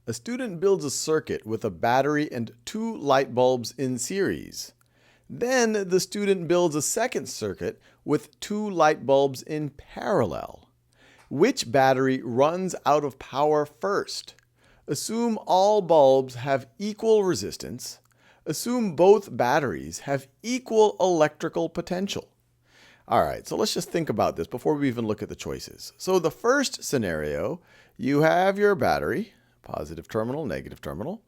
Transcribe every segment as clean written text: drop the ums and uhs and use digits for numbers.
A student builds a circuit with a battery and 2 light bulbs in series. Then the student builds a second circuit with 2 light bulbs in parallel. Which battery runs out of power first? Assume all bulbs have equal resistance. Assume both batteries have equal electrical potential. All right, so let's just think about this before we even look at the choices. So the first scenario, you have your battery, positive terminal, negative terminal,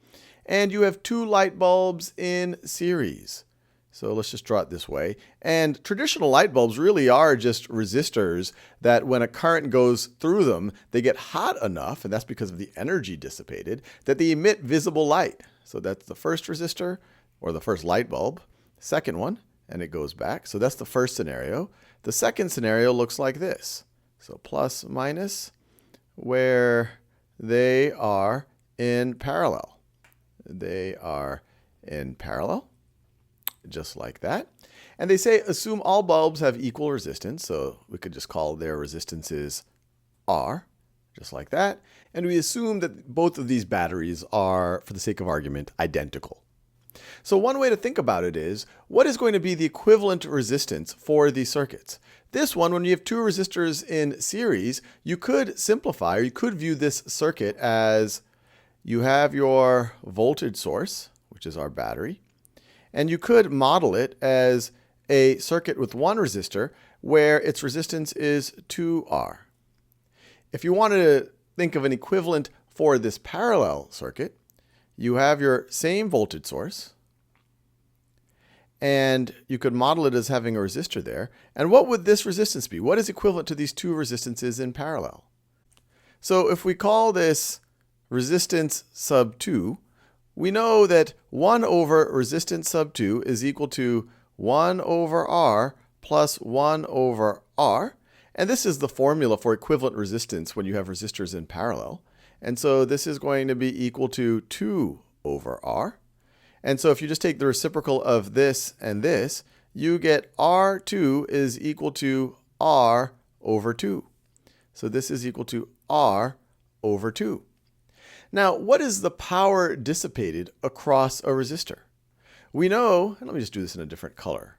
and you have 2 light bulbs in series. So let's just draw it this way. And traditional light bulbs really are just resistors that when a current goes through them, they get hot enough, and that's because of the energy dissipated, that they emit visible light. So that's the first resistor, or the first light bulb. Second one, and it goes back. So that's the first scenario. The second scenario looks like this. So plus, minus, where they are in parallel. They are in parallel, just like that. And they say assume all bulbs have equal resistance. So we could just call their resistances R, just like that. And we assume that both of these batteries are, for the sake of argument, identical. So one way to think about it is, what is going to be the equivalent resistance for these circuits? This one, when you have 2 resistors in series, you could simplify, or you could view this circuit as you have your voltage source, which is our battery, and you could model it as a circuit with one resistor where its resistance is 2R. If you wanted to think of an equivalent for this parallel circuit, you have your same voltage source, and you could model it as having a resistor there. And what would this resistance be? What is equivalent to these 2 resistances in parallel? So if we call this resistance sub 2, we know that 1 over resistance sub 2 is equal to 1 over R plus 1 over R. And this is the formula for equivalent resistance when you have resistors in parallel. And so this is going to be equal to 2 over R. And so if you just take the reciprocal of this and this, you get R2 is equal to R over 2. So this is equal to R over 2. Now, what is the power dissipated across a resistor? We know, and let me just do this in a different color.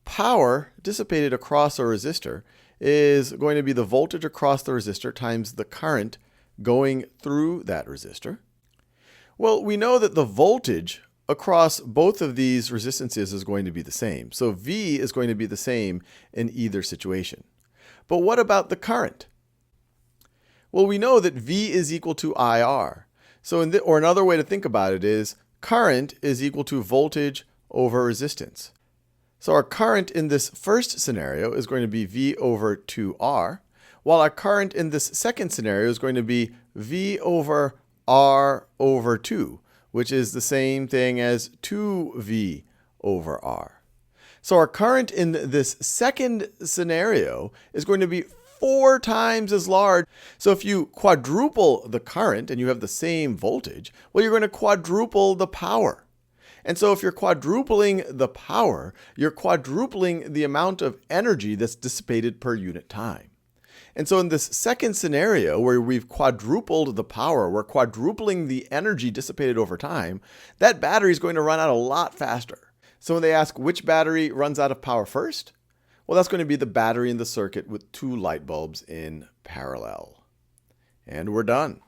Power dissipated across a resistor is going to be the voltage across the resistor times the current going through that resistor. Well, we know that the voltage across both of these resistances is going to be the same. So V is going to be the same in either situation. But what about the current? Well, we know that V is equal to IR. So or another way to think about it is current is equal to voltage over resistance. So our current in this first scenario is going to be V over 2R, while our current in this second scenario is going to be V over R over 2, which is the same thing as 2V over R. So our current in this second scenario is going to be 4 times as large. So if you quadruple the current and you have the same voltage, well, you're going to quadruple the power. And so if you're quadrupling the power, you're quadrupling the amount of energy that's dissipated per unit time. And so in this second scenario where we've quadrupled the power, we're quadrupling the energy dissipated over time, that battery is going to run out a lot faster. So when they ask which battery runs out of power first, well, that's going to be the battery in the circuit with 2 light bulbs in parallel. And we're done.